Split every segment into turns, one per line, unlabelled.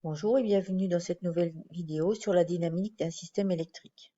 Bonjour et bienvenue dans cette nouvelle vidéo sur la dynamique d'un système électrique.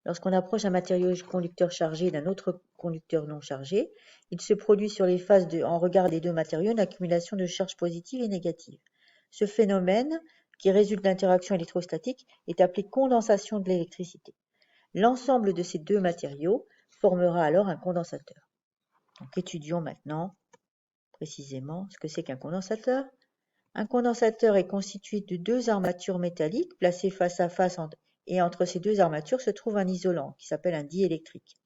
Lorsqu'on approche un matériau conducteur chargé d'un autre conducteur non chargé, il se produit sur les faces en regard des deux matériaux une accumulation de charges positives et négatives. Ce phénomène, qui résulte d'interactions électrostatiques, est appelé condensation de l'électricité. L'ensemble de ces deux matériaux formera alors un condensateur. Donc, étudions maintenant précisément ce que c'est qu'un condensateur. Un condensateur est constitué de deux armatures métalliques placées face à face et entre ces deux armatures se trouve un isolant qui s'appelle un diélectrique.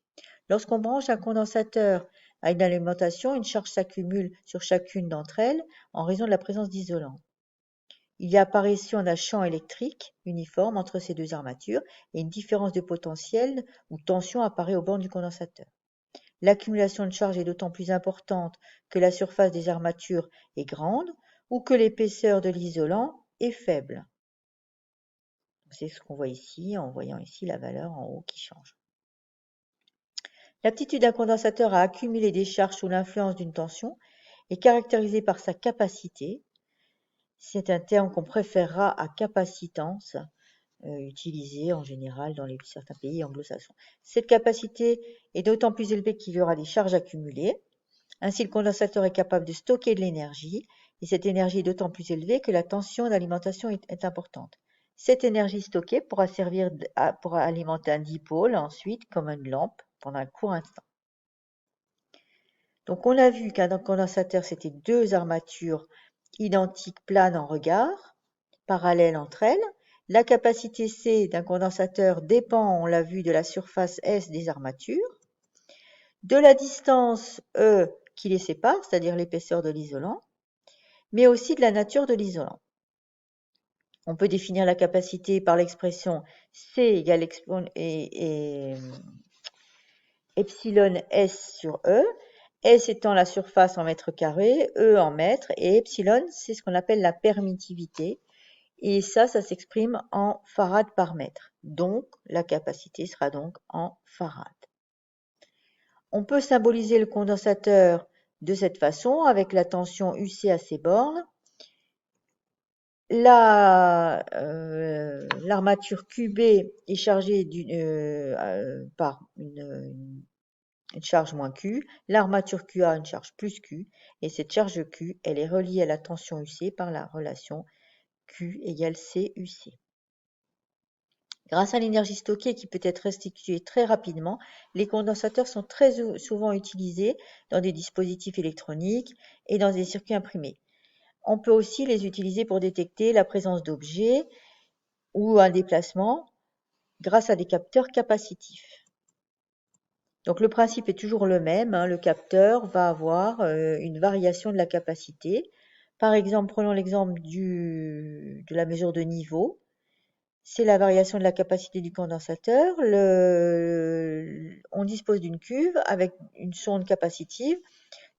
Lorsqu'on branche un condensateur à une alimentation, une charge s'accumule sur chacune d'entre elles en raison de la présence d'isolants. Il y a apparition d'un champ électrique uniforme entre ces deux armatures et une différence de potentiel ou tension apparaît aux bornes du condensateur. L'accumulation de charge est d'autant plus importante que la surface des armatures est grande ou que l'épaisseur de l'isolant est faible. C'est ce qu'on voit ici en voyant ici la valeur en haut qui change. L'aptitude d'un condensateur à accumuler des charges sous l'influence d'une tension est caractérisée par sa capacité. C'est un terme qu'on préférera à capacitance, utilisé en général dans certains pays anglo-saxons. Cette capacité est d'autant plus élevée qu'il y aura des charges accumulées. Ainsi, le condensateur est capable de stocker de l'énergie, et cette énergie est d'autant plus élevée que la tension d'alimentation est importante. Cette énergie stockée pourra servir pour alimenter un dipôle ensuite comme une lampe pendant un court instant. Donc on a vu qu'un condensateur c'était deux armatures identiques planes en regard, parallèles entre elles. La capacité C d'un condensateur dépend, on l'a vu, de la surface S des armatures, de la distance E qui les sépare, c'est-à-dire l'épaisseur de l'isolant, mais aussi de la nature de l'isolant. On peut définir la capacité par l'expression C égale epsilon S sur E, S étant la surface en mètres carrés, E en mètres, et epsilon, c'est ce qu'on appelle la permittivité, et ça s'exprime en farad par mètre. Donc, la capacité sera donc en farad. On peut symboliser le condensateur de cette façon avec la tension UC à ses bornes. L'armature QB est chargée par une charge moins Q, l'armature QA une charge plus Q, et cette charge Q, elle est reliée à la tension UC par la relation Q égale CUC. Grâce à l'énergie stockée qui peut être restituée très rapidement, les condensateurs sont très souvent utilisés dans des dispositifs électroniques et dans des circuits imprimés. On peut aussi les utiliser pour détecter la présence d'objets ou un déplacement grâce à des capteurs capacitifs. Donc le principe est toujours le même, le capteur va avoir une variation de la capacité. Par exemple, prenons l'exemple de la mesure de niveau. C'est la variation de la capacité du condensateur. On dispose d'une cuve avec une sonde capacitive.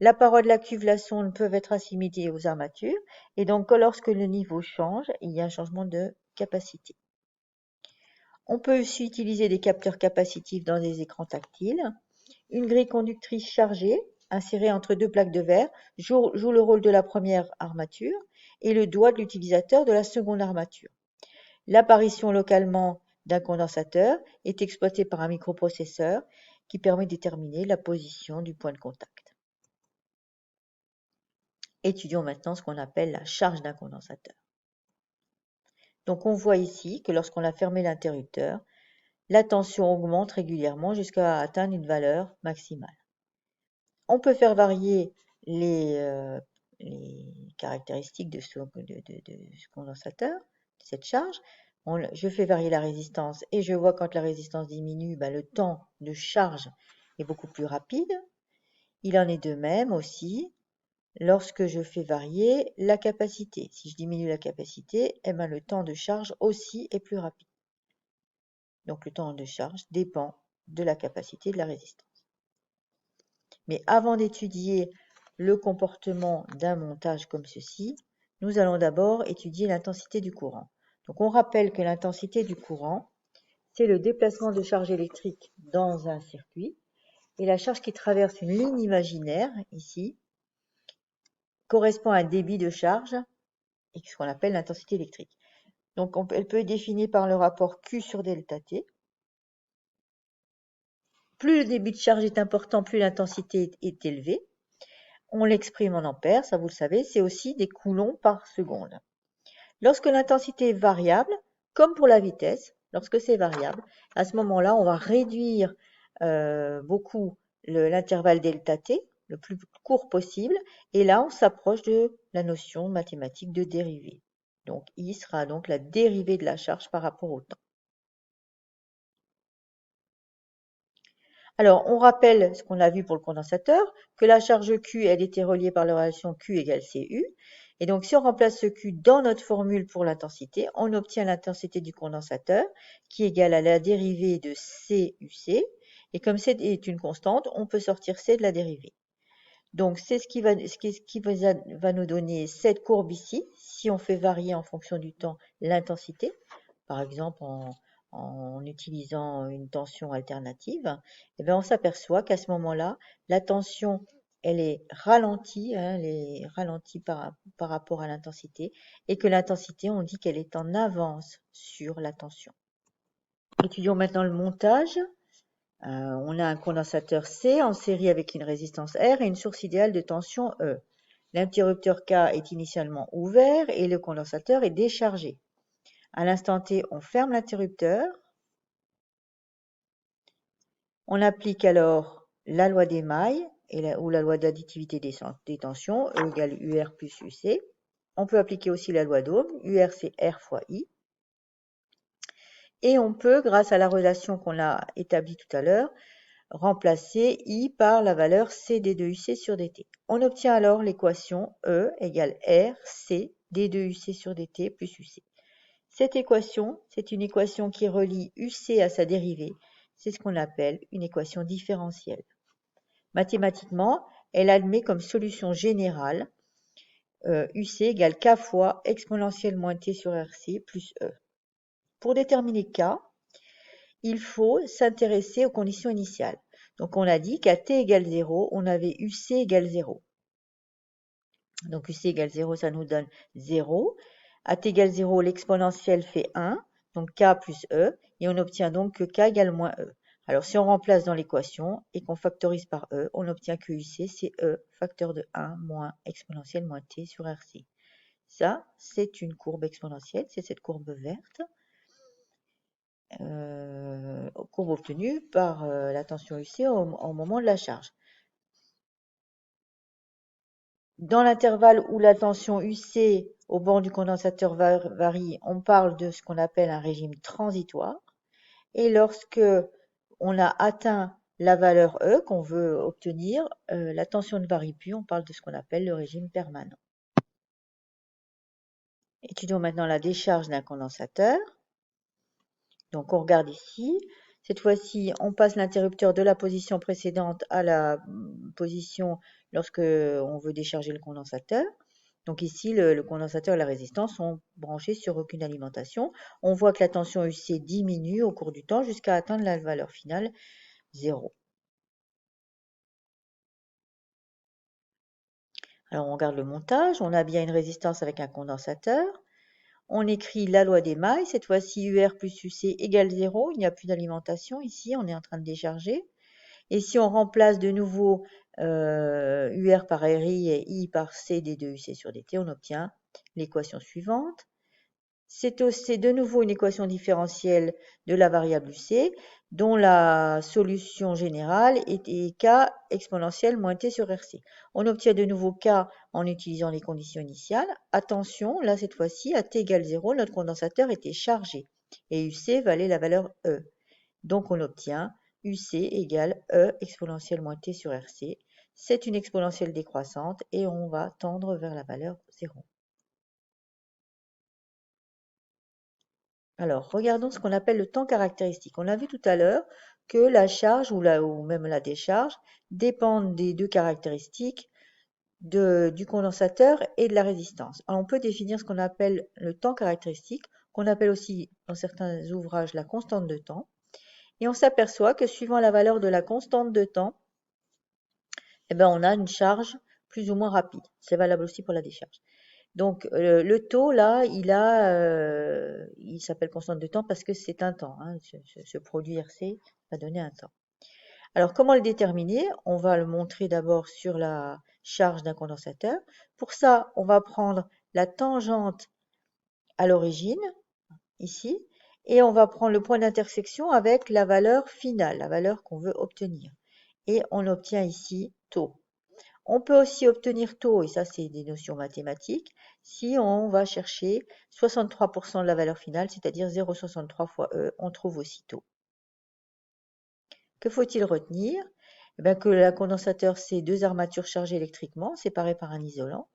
La paroi de la cuve, la sonde peuvent être assimilées aux armatures. Et donc, lorsque le niveau change, il y a un changement de capacité. On peut aussi utiliser des capteurs capacitifs dans des écrans tactiles. Une grille conductrice chargée, insérée entre deux plaques de verre, joue le rôle de la première armature et le doigt de l'utilisateur de la seconde armature. L'apparition localement d'un condensateur est exploitée par un microprocesseur qui permet de déterminer la position du point de contact. Étudions maintenant ce qu'on appelle la charge d'un condensateur. Donc on voit ici que lorsqu'on a fermé l'interrupteur, la tension augmente régulièrement jusqu'à atteindre une valeur maximale. On peut faire varier les caractéristiques de ce condensateur, de cette charge. Je fais varier la résistance et je vois quand la résistance diminue, le temps de charge est beaucoup plus rapide. Il en est de même aussi lorsque je fais varier la capacité. Si je diminue la capacité, le temps de charge aussi est plus rapide. Donc le temps de charge dépend de la capacité de la résistance. Mais avant d'étudier le comportement d'un montage comme ceci, nous allons d'abord étudier l'intensité du courant. Donc on rappelle que l'intensité du courant, c'est le déplacement de charge électrique dans un circuit, et la charge qui traverse une ligne imaginaire, ici, correspond à un débit de charge, et ce qu'on appelle l'intensité électrique. Donc, elle peut être définie par le rapport Q sur delta T. Plus le débit de charge est important, plus l'intensité est élevée. On l'exprime en ampères, ça vous le savez, c'est aussi des coulombs par seconde. Lorsque l'intensité est variable, comme pour la vitesse, lorsque c'est variable, à ce moment-là, on va réduire beaucoup l'intervalle delta t, le plus court possible, et là, on s'approche de la notion mathématique de dérivée. Donc, I sera donc la dérivée de la charge par rapport au temps. Alors, on rappelle ce qu'on a vu pour le condensateur, que la charge Q, elle était reliée par la relation Q égale CU. Et donc, si on remplace ce Q dans notre formule pour l'intensité, on obtient l'intensité du condensateur, qui est égale à la dérivée de CUC. Et comme C est une constante, on peut sortir C de la dérivée. Donc, c'est ce qui va nous donner cette courbe ici, si on fait varier en fonction du temps l'intensité, par exemple en utilisant une tension alternative, eh bien on s'aperçoit qu'à ce moment-là, la tension, elle est ralentie, hein, elle est ralentie par rapport à l'intensité, et que l'intensité, on dit qu'elle est en avance sur la tension. Étudions maintenant le montage. On a un condensateur C en série avec une résistance R et une source idéale de tension E. L'interrupteur K est initialement ouvert et le condensateur est déchargé. À l'instant T, on ferme l'interrupteur. On applique alors la loi des mailles ou la loi d'additivité des tensions, E égale UR plus UC. On peut appliquer aussi la loi d'Ohm, UR c'est R fois I. Et on peut, grâce à la relation qu'on a établie tout à l'heure, remplacer I par la valeur C d2UC sur dt. On obtient alors l'équation E égale R C d2UC sur dt plus UC. Cette équation, c'est une équation qui relie UC à sa dérivée. C'est ce qu'on appelle une équation différentielle. Mathématiquement, elle admet comme solution générale UC égale K fois exponentielle moins T sur RC plus E. Pour déterminer K, il faut s'intéresser aux conditions initiales. Donc on a dit qu'à t égale 0, on avait UC égale 0. Donc UC égale 0, ça nous donne 0. À t égale 0, l'exponentielle fait 1, donc K plus E, et on obtient donc que K égale moins E. Alors si on remplace dans l'équation et qu'on factorise par E, on obtient que UC c'est E facteur de 1 moins exponentielle moins T sur RC. Ça, c'est une courbe exponentielle, c'est cette courbe verte. Courbe obtenue par la tension UC au moment de la charge. Dans l'intervalle où la tension UC au bord du condensateur varie, on parle de ce qu'on appelle un régime transitoire. Et lorsque on a atteint la valeur E qu'on veut obtenir, la tension ne varie plus, on parle de ce qu'on appelle le régime permanent. Étudions maintenant la décharge d'un condensateur. Donc on regarde ici. Cette fois-ci, on passe l'interrupteur de la position précédente à la position lorsque on veut décharger le condensateur. Donc ici, le condensateur et la résistance sont branchés sur aucune alimentation. On voit que la tension UC diminue au cours du temps jusqu'à atteindre la valeur finale 0. Alors on regarde le montage. On a bien une résistance avec un condensateur. On écrit la loi des mailles, cette fois-ci UR plus UC égale 0, il n'y a plus d'alimentation ici, on est en train de décharger. Et si on remplace de nouveau UR par RI et I par C d2UC sur dt, on obtient l'équation suivante. C'est de nouveau une équation différentielle de la variable UC, dont la solution générale est K exponentielle moins T sur RC. On obtient de nouveau K en utilisant les conditions initiales. Attention, là cette fois-ci, à T égale 0, notre condensateur était chargé et UC valait la valeur E. Donc on obtient UC égale E exponentielle moins T sur RC. C'est une exponentielle décroissante et on va tendre vers la valeur 0. Alors, regardons ce qu'on appelle le temps caractéristique. On a vu tout à l'heure que la charge ou même la décharge dépendent des deux caractéristiques du condensateur et de la résistance. Alors, on peut définir ce qu'on appelle le temps caractéristique, qu'on appelle aussi dans certains ouvrages la constante de temps. Et on s'aperçoit que suivant la valeur de la constante de temps, eh ben, on a une charge plus ou moins rapide. C'est valable aussi pour la décharge. Donc le taux là, il s'appelle constante de temps parce que c'est un temps. Hein. Ce produit RC va donner un temps. Alors comment le déterminer? On va le montrer d'abord sur la charge d'un condensateur. Pour ça, on va prendre la tangente à l'origine, ici, et on va prendre le point d'intersection avec la valeur finale, la valeur qu'on veut obtenir. Et on obtient ici taux. On peut aussi obtenir taux, et ça c'est des notions mathématiques, si on va chercher 63% de la valeur finale, c'est-à-dire 0,63 fois E, on trouve aussi taux. Que faut-il retenir? Eh bien, que le condensateur, c'est deux armatures chargées électriquement, séparées par un isolant,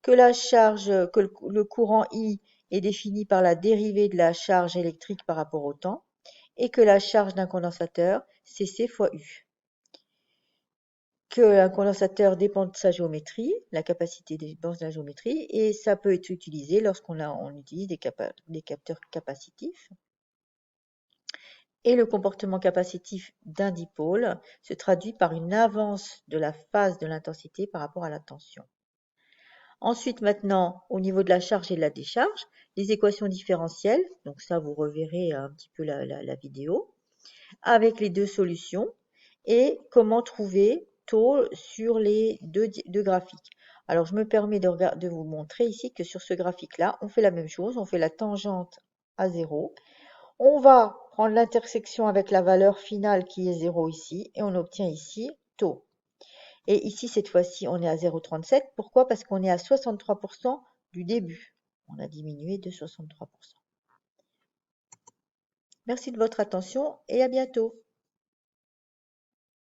que le courant I est défini par la dérivée de la charge électrique par rapport au temps, et que la charge d'un condensateur, c'est C fois U. Que un condensateur dépend de sa géométrie, la capacité dépend de la géométrie, et ça peut être utilisé lorsqu'on utilise des capteurs capacitifs. Et le comportement capacitif d'un dipôle se traduit par une avance de la phase de l'intensité par rapport à la tension. Ensuite, maintenant, au niveau de la charge et de la décharge, les équations différentielles, donc ça vous reverrez un petit peu la vidéo, avec les deux solutions, et comment trouver taux sur les deux graphiques. Alors, je me permets de vous montrer ici que sur ce graphique-là, on fait la même chose, on fait la tangente à 0, on va prendre l'intersection avec la valeur finale qui est 0 ici, et on obtient ici taux. Et ici, cette fois-ci, on est à 0,37. Pourquoi? Parce qu'on est à 63% du début. On a diminué de 63%. Merci de votre attention et à bientôt.